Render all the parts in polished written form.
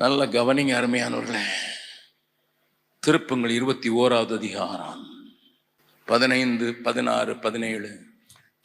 நல்ல கவனிங்க அருமையானவர்களே. திருப்பங்கள் 21வது அதிகாரம் 15, 16, 17.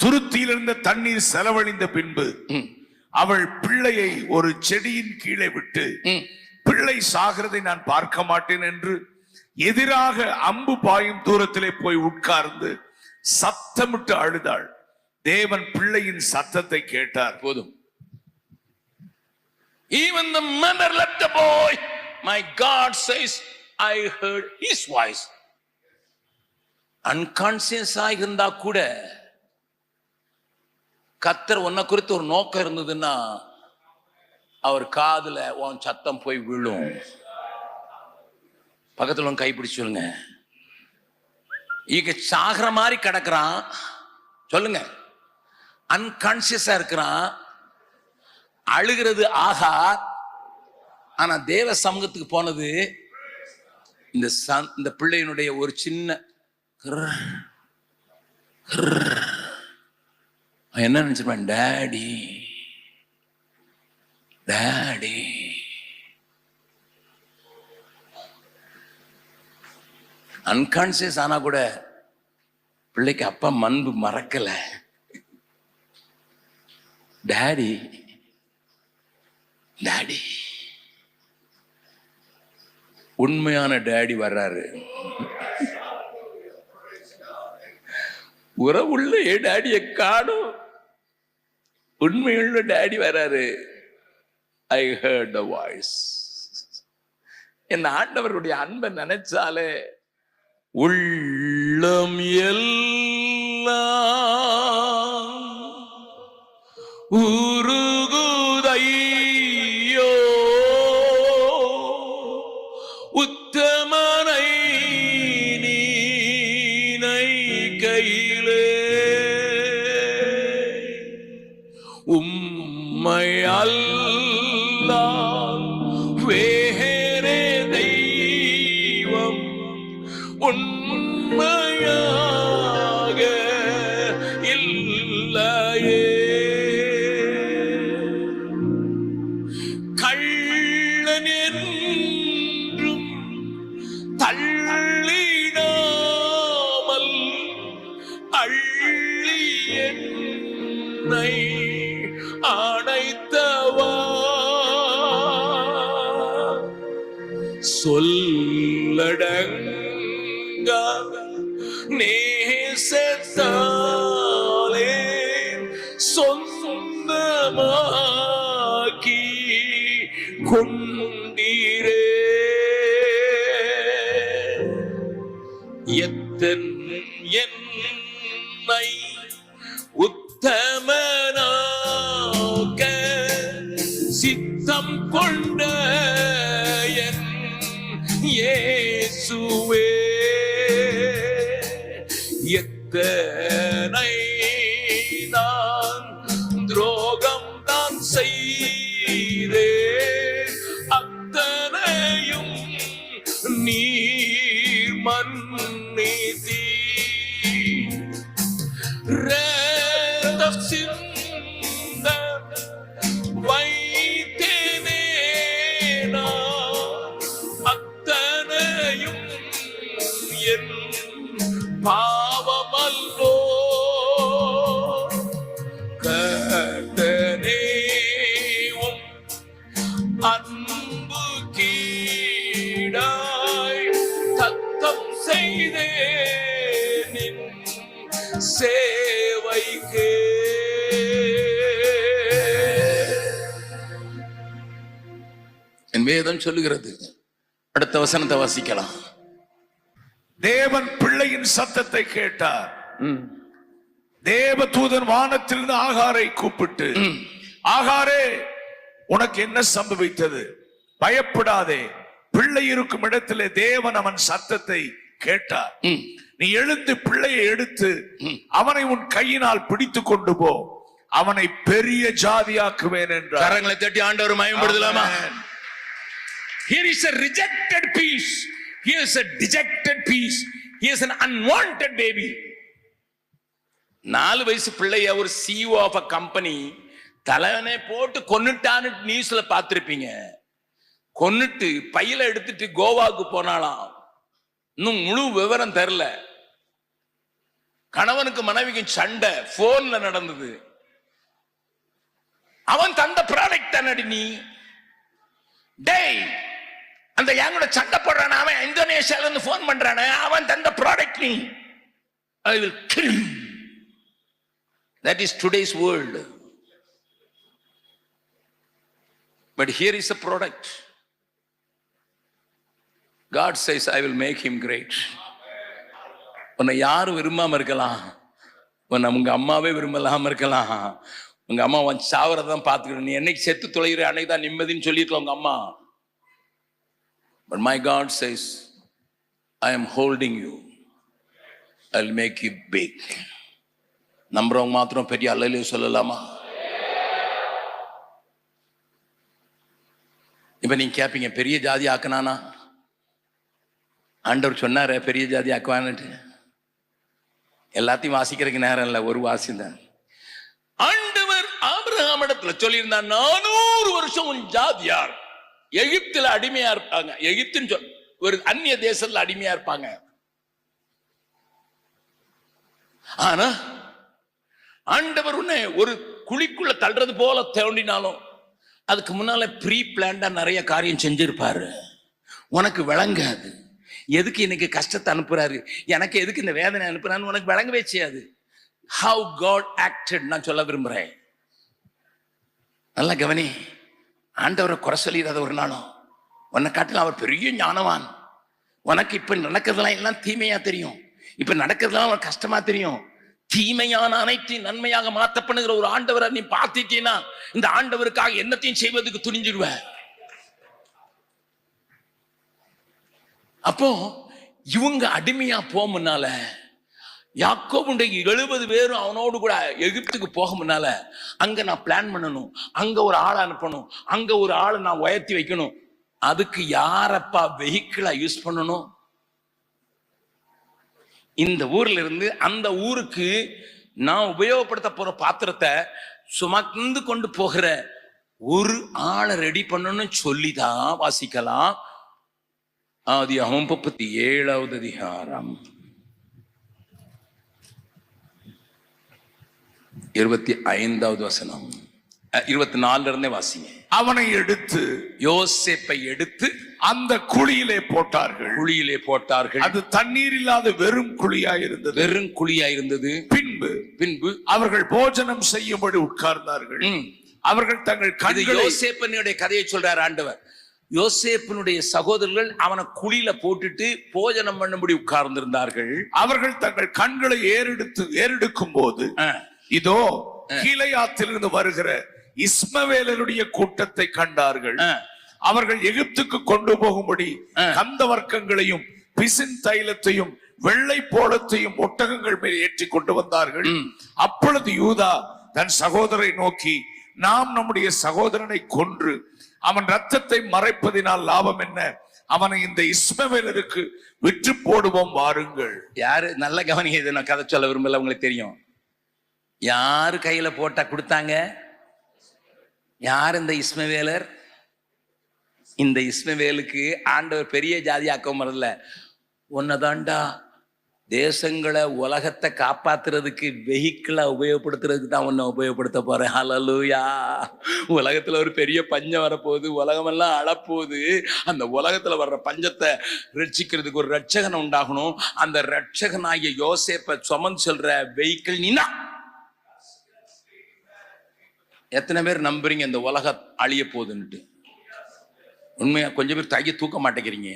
துருத்தியில் இருந்த தண்ணீர் செலவழிந்த பின்பு அவள் பிள்ளையை ஒரு செடியின் கீழே விட்டு பிள்ளை சாகிறதை நான் பார்க்க மாட்டேன் என்று எதிராக அம்பு பாயும் தூரத்திலே போய் உட்கார்ந்து சத்தமிட்டு அழுதாள். தேவன் பிள்ளையின் சத்தத்தை கேட்டார். போதும். Even the mother left the boy. My God says, I heard his voice. Unconscious இருந்தா கூட கர்த்தர் உன்னை குறித்து ஒரு நோக்கம் இருந்ததுன்னா அவர் காதுல உன் சத்தம் போய் விழும். பக்கத்துல கை பிடிச்சு சொல்லுங்க. இங்க சாகிற மாதிரி கிடக்குறான், சொல்லுங்க. அன்கான்சியஸா இருக்கிறான், அழுகிறது ஆகா. ஆனா தேவ சமூகத்துக்கு போனது இந்த பிள்ளையினுடைய ஒரு சின்ன என்ன நினைச்சிருப்பேன், டாடி டாடி. அன்கான்சியஸ் ஆனா கூட பிள்ளைக்கு அப்பா மன்பு மறக்கல. Daddy daddy. உண்மையான டாடி வர்றாரு. உறவுள்ள டாடியை காணும். உண்மையுள்ள டாடி வர்றாரு. I heard the voice. என் ஆண்டவருடைய அன்பை நினைச்சாலே உள்ளம் எல்லாம் உருகுதையோ உத்தமனை நீனை கையிலே உம்மை அல்லால் வேறே தெய்வம் உண்மையாக இல்லையே. கள்ளன் என்றும் தள்ளிடாமல் அள்ளி என்னை அணைத்தவா சொல்லடங்கா நேசத்தாலே சொந்தமாக்கி கொண்டீரே. எத்தன் என்னை உத்தமனாக சித்தம் கொண்ட என் இயேசுவே, எத்தனை நான் துரோகம் தான் செய்தே அத்தனையும் நீர் மன்னித்தீர். சிந்த வைத்தேனே நான் அத்தனையும் என் பாவமல்லோ. கர்த்தனேவும் அன்பு கீடாய் தத்தம் செய்தே நின் சேவைக்கே. என் வேதம் சொல்லுகிறது. அடுத்த வசனத்தை வாசிக்கலாம். தேவன் பிள்ளையின் சத்தத்தை கேட்டார். தேவதூதன் வானத்திலிருந்து ஆகாரை கூப்பிட்டு, ஆகாரே, உனக்கு என்ன சம்பவித்தது? பயப்படாதே, பிள்ளை இருக்கும் இடத்திலே தேவன் அவன் சத்தத்தை கேட்டார். நீ எழுந்து பிள்ளையை எடுத்து அவனை உன் கையினால் பிடித்து கொண்டு போ, அவனை பெரிய ஜாதியாக்குவேன் என்றார். கரங்களை தட்டி ஆண்டவர் மகிமைப்படுத்தலாமா? Here is a rejected piece. Here is a dejected piece. He is an unwanted baby. 4 வயசு பிள்ளைய ஒரு CEO ஆஃப் a company தலைவனை போட்டு கொன்னுட்டான்னு நியூஸ்ல பார்த்திருப்பீங்க. கொன்னுட்டு பையில எடுத்துட்டு கோவாக்கு போனாலாம். இன்னும் முழு விவரம் தெரியல. கணவனுக்கு மனைவிக்கு சண்டை போன்ல நடந்தது. அவன் தந்த ப்ராடக்ட் தானடி நீ. டேய், அந்த எங்கூட சண்டை போடுறான அவன் இந்தோனேஷியால இருந்து போன் பண்றான, அவன் தந்த ப்ராடக்ட் நீ. I will kill him. That is today's world. But here is a product. God says, I will make him great. உன்னை யாரும் விரும்பாம இருக்கலாம், உன்னை உங்க அம்மாவே விரும்பலாம இருக்கலாம், உங்க அம்மா உன் சாவரதான் பார்த்துக்கணும், நீ என்னைக்கு செத்து தொலைகிற அன்னைக்கு தான் நிம்மதின்னு சொல்லியிருக்கலாம் உங்க அம்மா. But my God says, I am holding you. I'll make you big. நம்புறவங்க மாத்திரம் பெரிய அல்லேலூயா சொல்லலாமா? இப்ப நீங்க கேப்பீங்க, பெரிய ஜாதி ஆக்குனானா? ஆண்டவர் சொன்னாரு பெரிய ஜாதி ஆக்குவான்னுட்டு. எல்லாத்தையும் வாசிக்கிறதுக்கு நேரம் இல்லை, ஒரு வாசிதான். ஆண்டவர் ஆபிரகாமிடத்துல சொல்லியிருந்தார், 400 வருஷம் உன் ஜாதியார் எகிப்துல அடிமையா இருப்பாங்க. எகிப்துன்னு சொல், ஒரு அந்நிய தேசத்துல அடிமையா இருப்பாங்க. ஆனா ஆண்டவர் உன்னை ஒரு குழிக்குள்ள தள்ளுறது போல தோண்டினாலும் அதுக்கு முன்னால ப்ரீ பிளான்டா நிறைய காரியம் செஞ்சிருப்பாரு. உனக்கு விளங்காது. எதுக்கு இன்னைக்கு கஷ்டத்தை அனுப்புறாரு, எனக்கு எதுக்கு இந்த வேதனை அனுப்புறான்னு உனக்கு விளங்கவே செய்யாது. How God acted நான் சொல்ல விரும்புறேன். நல்லா கவனி. ஆண்டவரை குறை சொல்லிடாத ஒரு நாளும். உன்னை காட்டில அவர் பெரிய ஞானவான். உனக்கு இப்ப நடக்கிறதுலாம் எல்லாம் தீமையா தெரியும், இப்ப நடக்கிறதுலாம் உனக்கு கஷ்டமா தெரியும். தீமையான அனைத்தையும் நன்மையாக மாற்றப்படுகிற ஒரு ஆண்டவரை நீ பார்த்துட்டீன்னா இந்த ஆண்டவருக்காக என்னத்தையும் செய்வதற்கு துணிஞ்சிடுவ. அப்போ இவங்க அடிமையா போக முன்னால, யாக்கோபுடைய 70 பேரும் அவனோடு கூட எகிப்துக்கு போக முன்னால, அங்க நான் பிளான் பண்ணணும், அங்க ஒரு ஆளை அனுப்பணும், அங்க ஒரு ஆளை நான் உயர்த்தி வைக்கணும். அதுக்கு யாரப்பா வெஹிக்கிளா யூஸ் பண்ணணும்? இந்த ஊர்ல இருந்து அந்த ஊருக்கு நான் உபயோகப்படுத்த போற பாத்திரத்தை சுமந்து கொண்டு போகிற ஒரு ஆளை ரெடி பண்ணணும்னு சொல்லிதான் வாசிக்கலாம். ஆதியாகமம் 37வது அதிகாரம் 25வது வசனம், 24 இருந்தே வாசிங்க. அவனை எடுத்து, யோசேப்பை எடுத்து அந்த குழியிலே போட்டார்கள். குழியிலே போட்டார்கள். அது தண்ணீர் இல்லாத வெறும் குழியாய் இருந்தது. வெறும் குழியாய் இருந்தது. பின்பு அவர்கள் போஜனம் செய்யும்படி உட்கார்ந்தார்கள். அவர்கள் தங்கள் கண்களை, யோசேப்பனுடைய கதையை சொல்றார் ஆண்டவர். யோசேப்பனுடைய சகோதரர்கள் அவனை குழியில போட்டுட்டு போஜனம் பண்ணும்படி உட்கார்ந்திருந்தார்கள். அவர்கள் தங்கள் கண்களை ஏறெடுக்கும் போது இதோ கீலேயாத்திலிருந்து வருகிற இஸ்மவேலருடைய கூட்டத்தை கண்டார்கள். அவர்கள் எகிப்துக்கு கொண்டு போகும்படி கந்த வர்க்கங்களையும் பிசின் தைலத்தையும் வெள்ளை போலத்தையும் ஒட்டகங்கள் மேல் ஏற்றி கொண்டு வந்தார்கள். அப்பொழுது யூதா தன் சகோதரரை நோக்கி, நாம் நம்முடைய சகோதரனை கொன்று அவன் ரத்தத்தை மறைப்பதினால் லாபம் என்ன? அவனை இந்த இஸ்மவேலருக்கு விற்று போடுவோம், வாருங்கள். யாரு நல்ல கவனிங்க, இதை நான் கதை சொல்ல விரும்பல, உங்களுக்கு தெரியும். யாரு கையில போட்டா கொடுத்தாங்க? யார் இந்த இஸ்மவேலர்? இந்த இஸ்மவேலுக்கு ஆண்டவர் பெரிய ஜாதியாக்கவும் வரல, உன்னதாண்டா தேசங்களை உலகத்தை காப்பாத்துறதுக்கு வெஹிக்கிளா உபயோகப்படுத்துறதுக்கு தான் உன்னை உபயோகப்படுத்த போறேன். ஹல்லேலூயா. உலகத்துல ஒரு பெரிய பஞ்சம் வரப்போகுது, உலகமெல்லாம் அழப்போகுது. அந்த உலகத்துல வர்ற பஞ்சத்தை ரட்சிக்கிறதுக்கு ஒரு ரட்சகன் உண்டாகணும். அந்த ரட்சகனாகிய யோசேப்பை சுமந்து சொல்ற வெஹிக்கிள் நீனா. எத்தனை பேர் நம்புறீங்க இந்த உலகம் அழிய போகுதுன்னுட்டு? உண்மையா கொஞ்சம் பேர் தைய தூக்க மாட்டேங்கிறீங்க.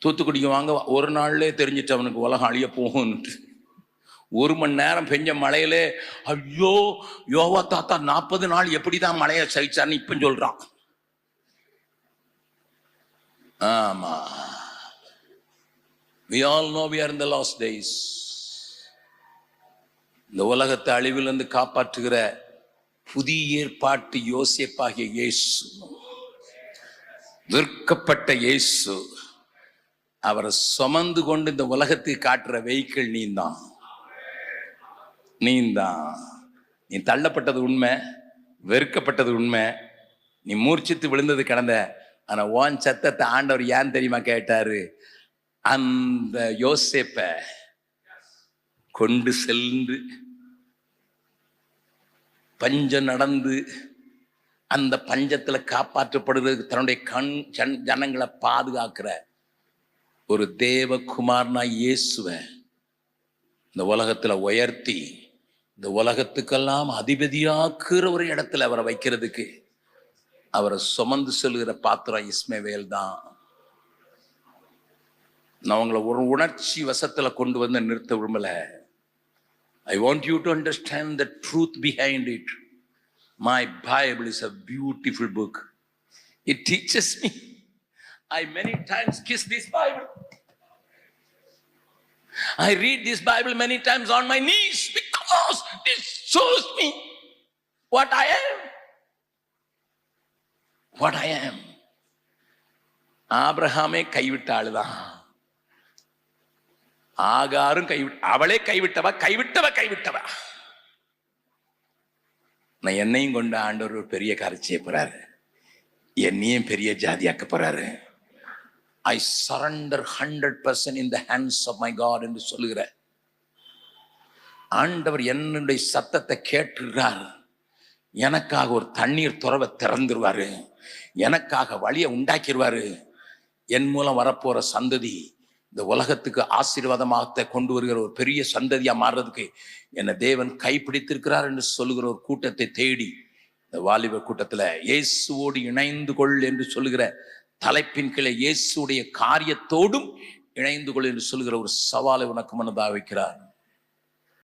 தூத்துக்குடிக்கு வாங்க, ஒரு நாள்லே தெரிஞ்சிட்டு அவனுக்கு உலகம் அழிய போகும்னுட்டு. 1 மணி நேரம் பெஞ்ச மழையிலே ஐயோ யோவா தாத்தா 40 நாள் எப்படிதான் மழையை சகிச்சான்னு இப்ப சொல்றான். ஆமா, we all know we are in the last days. இந்த உலகத்தை அழிவிலிருந்து காப்பாற்றுகிற புதிய ஏற்பாட்டு யோசேப்பாகிய இயேசு, விற்கப்பட்ட இயேசு, அவரை சுமந்து கொண்டு இந்த உலகத்துக்கு காட்டுற வெஹிக்கிள் நீந்தான். நீ தள்ளப்பட்டது உண்மை, வெறுக்கப்பட்டது உண்மை, நீ மூர்ச்சித்து விழுந்தது கடந்த, ஆனா உன் சத்தத்தை ஆண்டவர் ஏன் தெரியுமா கேட்டாரு? அந்த யோசேப்பை கொண்டு சென்று பஞ்சம் நடந்து அந்த பஞ்சத்துல காப்பாற்றப்படுறதுக்கு தன்னுடைய ஜனங்களை பாதுகாக்கிற ஒரு தேவகுமாரனா இயேசுவை இந்த உலகத்துல உயர்த்தி இந்த உலகத்துக்கெல்லாம் அதிபதியாக்குற ஒரு இடத்துல அவரை வைக்கிறதுக்கு அவரை சுமந்து செல்கிற பாத்திரம் இஸ்மவேல் தான். நான் உங்களை ஒரு உணர்ச்சி வசத்துல கொண்டு வந்து நிறுத்த விரும்பல. I want you to understand the truth behind it. My Bible is a beautiful book. It teaches me. I many times kiss this Bible. I read this Bible many times on my knees because it shows me what I am. What I am. ஆபிரகாமே கைவிட்ட ஆளுதான். ஆகாரும் அவளே கைவிட்டவ. நான் என்னையும் கொண்டு ஆண்டவர் ஒரு பெரிய காரியம் செய்ய போறாரு. என்னையும் பெரிய ஜாதியாக்க போறாரு. I surrender 100% in the hands of my God என்று சொல்லுகிற ஆண்டவர் என்னுடைய சத்தத்தை கேட்டுறார். எனக்காக ஒரு தண்ணீர் துறவை திறந்துருவாரு. எனக்காக வழியை உண்டாக்கிடுவாரு. என் மூலம் வரப்போற சந்ததி இந்த உலகத்துக்கு ஆசீர்வாதமாக கொண்டு வருகிற ஒரு பெரிய சந்ததியா மாறுறதுக்கு என்னை தேவன் கைப்பிடித்திருக்கிறார் என்று சொல்லுகிற ஒரு கூட்டத்தை தேடி இந்த வாலிப கூட்டத்துல இயேசுவோடு இணைந்து கொள் என்று சொல்லுகிற தலைப்பின் கீழே இயேசுடைய காரியத்தோடும் இணைந்து கொள் என்று சொல்லுகிற ஒரு சவாலை உனக்கு மனதாக வைக்கிறார்.